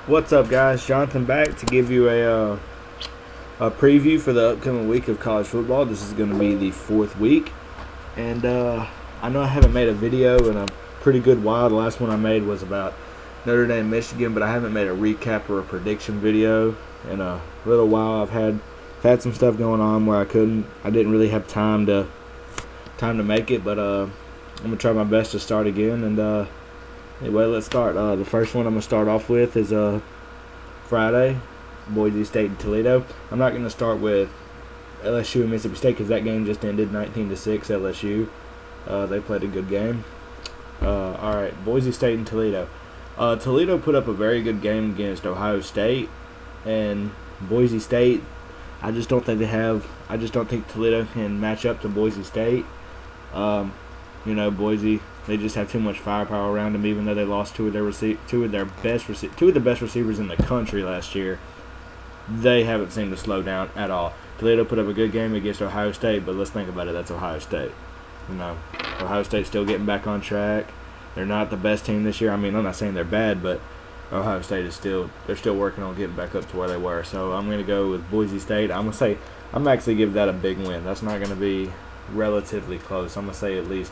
What's up, guys? Jonathan back to give you a preview for the upcoming week of college football. This is going to be the fourth week, and I know I haven't made a video in a pretty good while. The last one I made was about Notre Dame, Michigan, but I haven't made a recap or a prediction video in a little while. I've had some stuff going on where I didn't really have time to make it, but I'm gonna try my best to start again. And anyway, let's start. The first one I'm gonna start off with is Friday, Boise State and Toledo. I'm not going to start with LSU and Mississippi State because that game just ended 19-6 LSU. They played a good game. All right, Boise State and Toledo. Toledo put up a very good game against Ohio State, and Boise State, I just don't think Toledo can match up to Boise State. Boise, they just have too much firepower around them. Even though they lost two of the best receivers in the country last year, they haven't seemed to slow down at all. Toledo put up a good game against Ohio State, but let's think about it. That's Ohio State. Ohio State's still getting back on track. They're not the best team this year. I mean, I'm not saying they're bad, but Ohio State is still working on getting back up to where they were. So I'm going to go with Boise State. I'm actually give that a big win. That's not going to be relatively close. I'm going to say at least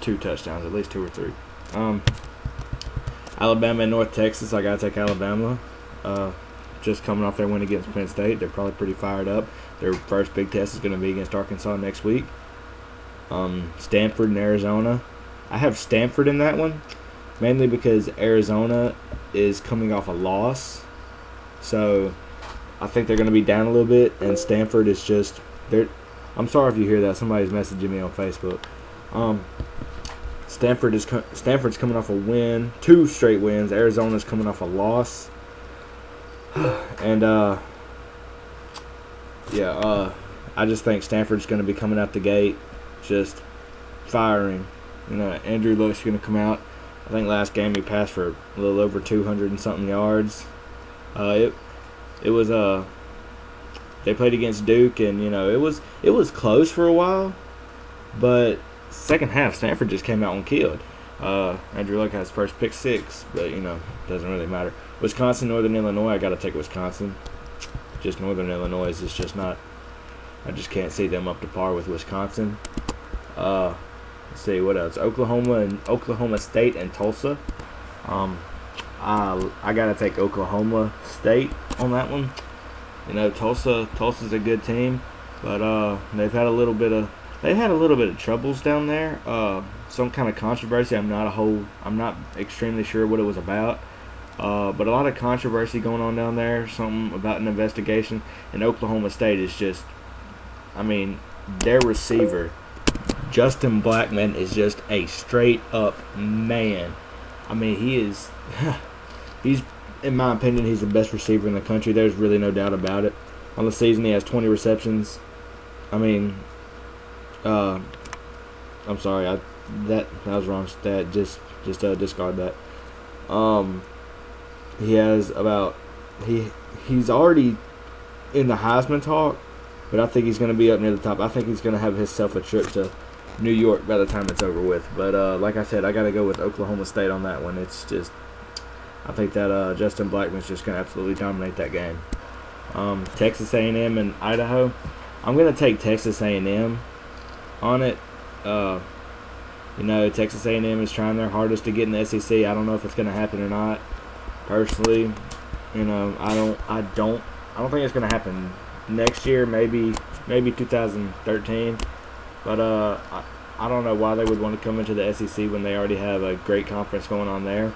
2 touchdowns, at least 2 or 3. Alabama and North Texas, I got to take Alabama. Just coming off their win against Penn State. They're probably pretty fired up. Their first big test is going to be against Arkansas next week. Stanford and Arizona. I have Stanford in that one, mainly because Arizona is coming off a loss. So I think they're going to be down a little bit, and Stanford is just – I'm sorry if you hear that. Somebody's messaging me on Facebook. Stanford's coming off a win, 2 straight wins. Arizona's coming off a loss. And I just think Stanford's going to be coming out the gate just firing. Andrew Luck's going to come out. I think last game he passed for a little over 200 and something yards. It was they played against Duke, and it was close for a while, but second half Stanford just came out and killed. Andrew Luck has first pick 6, but doesn't really matter. Wisconsin, Northern Illinois, I got to take Wisconsin. Just Northern Illinois is just not. I just can't see them up to par with Wisconsin. Let's see what else. Oklahoma State and Tulsa. I got to take Oklahoma State on that one. Tulsa's a good team, but they've had a little bit of troubles down there. Some kind of controversy. I'm not extremely sure what it was about. But a lot of controversy going on down there. Something about an investigation. And Oklahoma State is just, their receiver, Justin Blackman, is just a straight up man. He's, in my opinion, he's the best receiver in the country. There's really no doubt about it. On the season, he has 20 receptions. I'm sorry, that was wrong stat. Just discard that. He's already in the Heisman talk, but I think he's going to be up near the top. I think he's going to have himself a trip to New York by the time it's over with. But like I said, I got to go with Oklahoma State on that one. It's just, I think that Justin Blackman's just going to absolutely dominate that game. Texas A&M and Idaho. I'm going to take Texas A&M on it. Texas A&M is trying their hardest to get in the SEC. I don't know if it's going to happen or not. Personally, I don't think it's going to happen next year. Maybe 2013. But I don't know why they would want to come into the SEC when they already have a great conference going on there.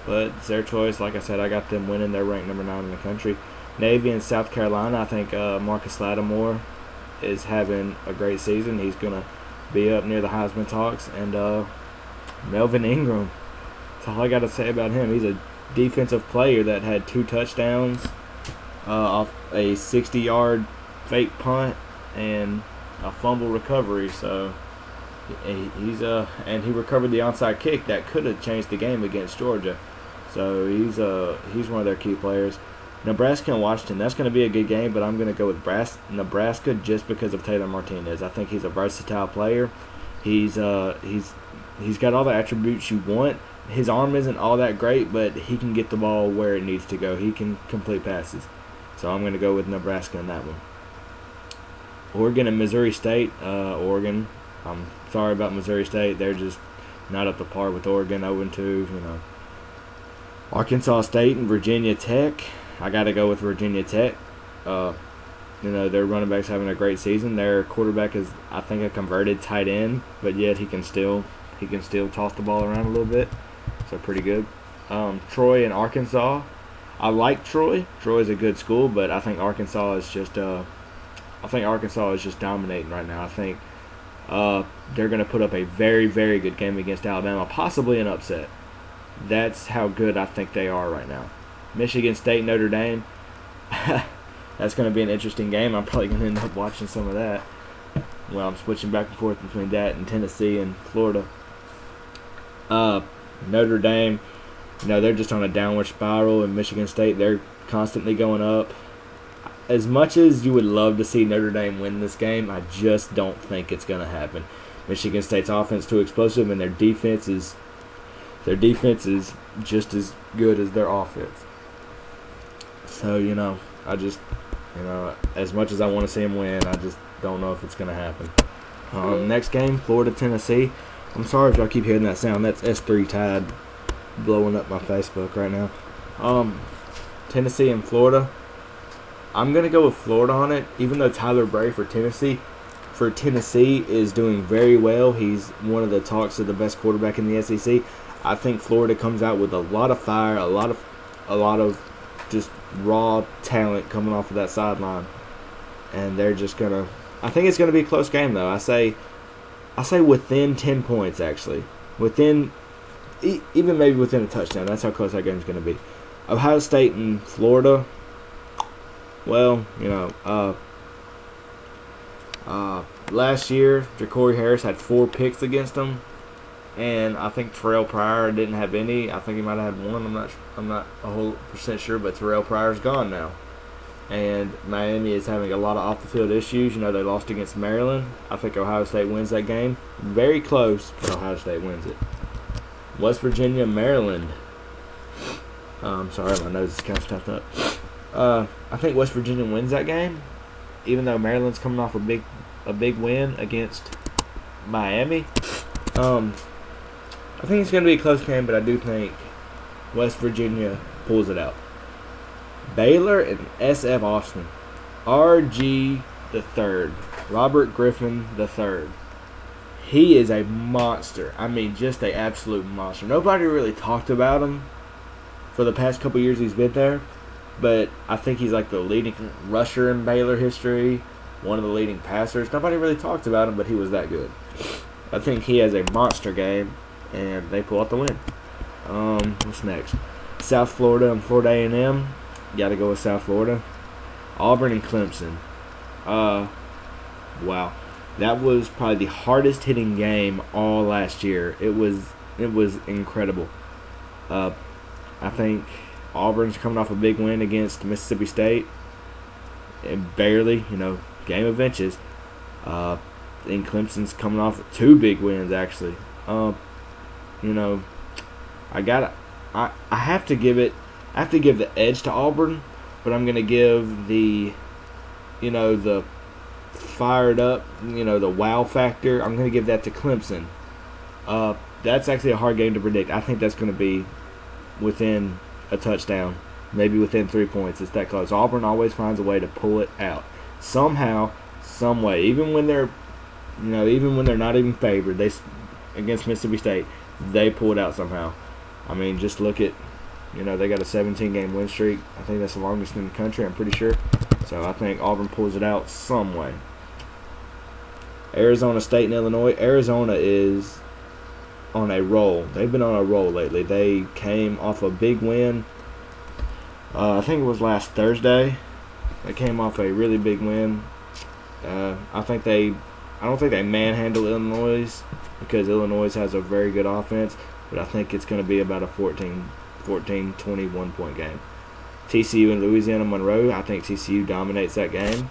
But it's their choice. Like I said, I got them winning. They're ranked number 9 in the country. Navy and South Carolina. I think Marcus Lattimore is having a great season. He's going to be up near the Heisman talks. And Melvin Ingram. That's all I got to say about him. He's a defensive player that had 2 touchdowns off a 60-yard fake punt and a fumble recovery. So he's and he recovered the onside kick that could have changed the game against Georgia. So he's one of their key players. Nebraska and Washington, that's going to be a good game, but I'm going to go with Nebraska just because of Taylor Martinez. I think he's a versatile player. He's got all the attributes you want, his arm isn't all that great, but he can get the ball where it needs to go. He can complete passes. So I'm going to go with Nebraska in that one. Oregon and Missouri State. Oregon. I'm sorry about Missouri State. They're just not up to par with Oregon. 0-2. You know. Arkansas State and Virginia Tech. I got to go with Virginia Tech. You know, their running back's having a great season. Their quarterback is, I think, a converted tight end, but yet he can still toss the ball around a little bit. So pretty good. Troy and Arkansas. I like Troy. Troy's a good school, but I think Arkansas is just dominating right now. I think they're going to put up a very, very good game against Alabama, possibly an upset. That's how good I think they are right now. Michigan State, Notre Dame. That's going to be an interesting game. I'm probably going to end up watching some of that. Well, I'm switching back and forth between that and Tennessee and Florida. Notre Dame, you know, they're just on a downward spiral. And Michigan State, they're constantly going up. As much as you would love to see Notre Dame win this game, I just don't think it's going to happen. Michigan State's offense is too explosive, and their defense is just as good as their offense. So, you know, as much as I want to see them win, I just don't know if it's going to happen. Next game, Florida, Tennessee. I'm sorry if y'all keep hearing that sound. That's S3 Tide blowing up my Facebook right now. Tennessee and Florida. I'm going to go with Florida on it, even though Tyler Bray for Tennessee is doing very well. He's one of the talks of the best quarterback in the SEC. I think Florida comes out with a lot of fire, a lot of just raw talent coming off of that sideline, and they're just gonna. I think it's gonna be a close game though. I say within 10 points actually, even maybe within a touchdown. That's how close that game's gonna be. Ohio State and Florida. Well, you know, last year Ja'Cory Harris had 4 picks against them. And I think Terrell Pryor didn't have any. I think he might have had one. I'm not 100% sure, but Terrell Pryor's gone now. And Miami is having a lot of off-the-field issues. You know, they lost against Maryland. I think Ohio State wins that game. Very close, but Ohio State wins it. West Virginia, Maryland. I'm sorry, my nose is kind of stuffed up. I think West Virginia wins that game, even though Maryland's coming off a big win against Miami. I think it's going to be a close game, but I do think West Virginia pulls it out. Baylor and SF Austin. RG III. Robert Griffin III. He is a monster. I mean, just an absolute monster. Nobody really talked about him for the past couple years he's been there, but I think he's like the leading rusher in Baylor history, one of the leading passers. Nobody really talked about him, but he was that good. I think he has a monster game, and they pull out the win. What's next? South Florida and Florida A&M. Got to go with South Florida. Auburn and Clemson. Wow. That was probably the hardest hitting game all last year. It was incredible. I think Auburn's coming off a big win against Mississippi State. And barely, game of inches. And Clemson's coming off 2 big wins actually. I have to give the edge to Auburn, but I'm gonna give the fired up, the wow factor. I'm gonna give that to Clemson. That's actually a hard game to predict. I think that's gonna be within a touchdown, maybe within 3 points. It's that close. Auburn always finds a way to pull it out somehow, some way. Even when they're not even favored, against Mississippi State, they pull it out somehow. I mean, just look at, they got a 17-game win streak. I think that's the longest in the country, I'm pretty sure. So I think Auburn pulls it out some way. Arizona State and Illinois. Arizona is on a roll. They've been on a roll lately. They came off a big win. I think it was last Thursday. They came off a really big win. I don't think they manhandle Illinois because Illinois has a very good offense, but I think it's going to be about a 14, 21 point game. TCU and Louisiana Monroe. I think TCU dominates that game.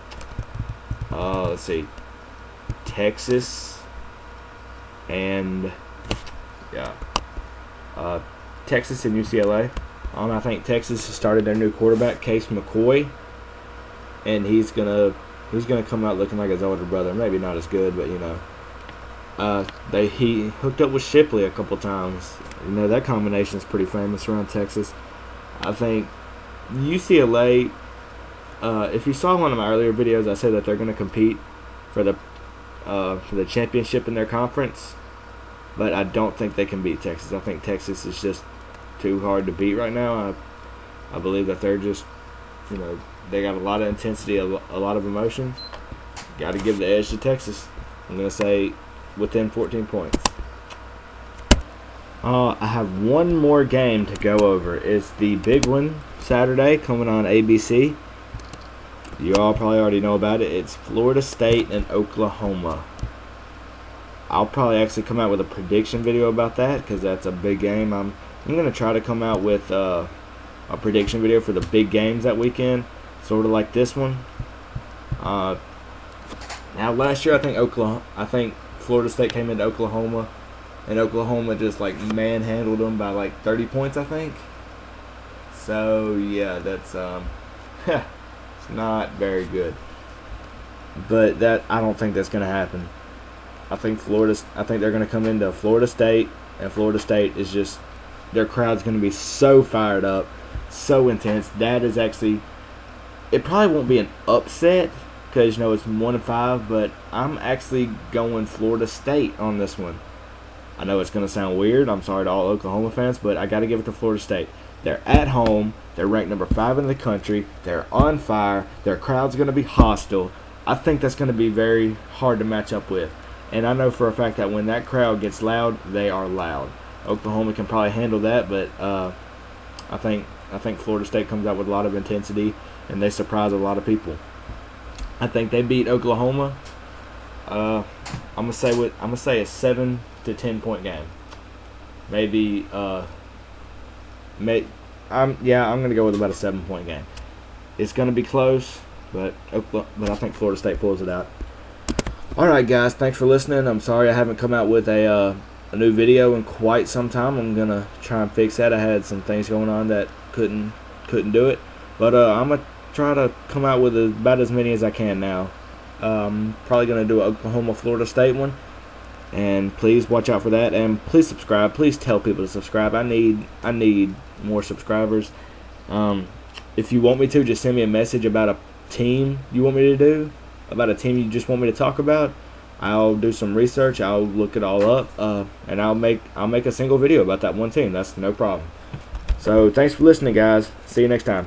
Let's see. Texas and Texas and UCLA. I think Texas has started their new quarterback, Case McCoy, and he's gonna come out looking like his older brother. Maybe not as good, but he hooked up with Shipley a couple times. That combination is pretty famous around Texas. I think UCLA. If you saw one of my earlier videos, I said that they're going to compete for the championship in their conference, but I don't think they can beat Texas. I think Texas is just too hard to beat right now. I believe that they're just, they got a lot of intensity, a lot of emotion. Got to give the edge to Texas. I'm going to say within 14 points. I have one more game to go over. It's the big one Saturday coming on ABC. You all probably already know about it. It's Florida State and Oklahoma. I'll probably actually come out with a prediction video about that because that's a big game. I'm going to try to come out with a prediction video for the big games that weekend, sort of like this one. Now, last year I think Florida State came into Oklahoma, and Oklahoma just manhandled them by 30 points, I think. So yeah, that's it's not very good. But I don't think that's going to happen. I think they're going to come into Florida State, and Florida State is just, their crowd's going to be so fired up, so intense. That is actually, it probably won't be an upset because it's 1-5, but I'm actually going Florida State on this one. I know it's going to sound weird. I'm sorry to all Oklahoma fans, but I got to give it to Florida State. They're at home. They're ranked number 5 in the country. They're on fire. Their crowd's going to be hostile. I think that's going to be very hard to match up with. And I know for a fact that when that crowd gets loud, they are loud. Oklahoma can probably handle that, but I think Florida State comes out with a lot of intensity, and they surprise a lot of people. I think they beat Oklahoma. I'm gonna say a 7 to 10 point game. Maybe I'm gonna go with about a 7 point game. It's gonna be close, but I think Florida State pulls it out. All right, guys, thanks for listening. I'm sorry I haven't come out with a new video in quite some time. I'm gonna try and fix that. I had some things going on that couldn't do it, but I'm gonna try to come out with about as many as I can now. Probably gonna do an Oklahoma Florida State one, and please watch out for that. And please subscribe. Please tell people to subscribe. I need more subscribers. If you want me to, just send me a message about a team you want me to do, about a team you just want me to talk about. I'll do some research. I'll look it all up, and I'll make a single video about that one team. That's no problem. So thanks for listening, guys. See you next time.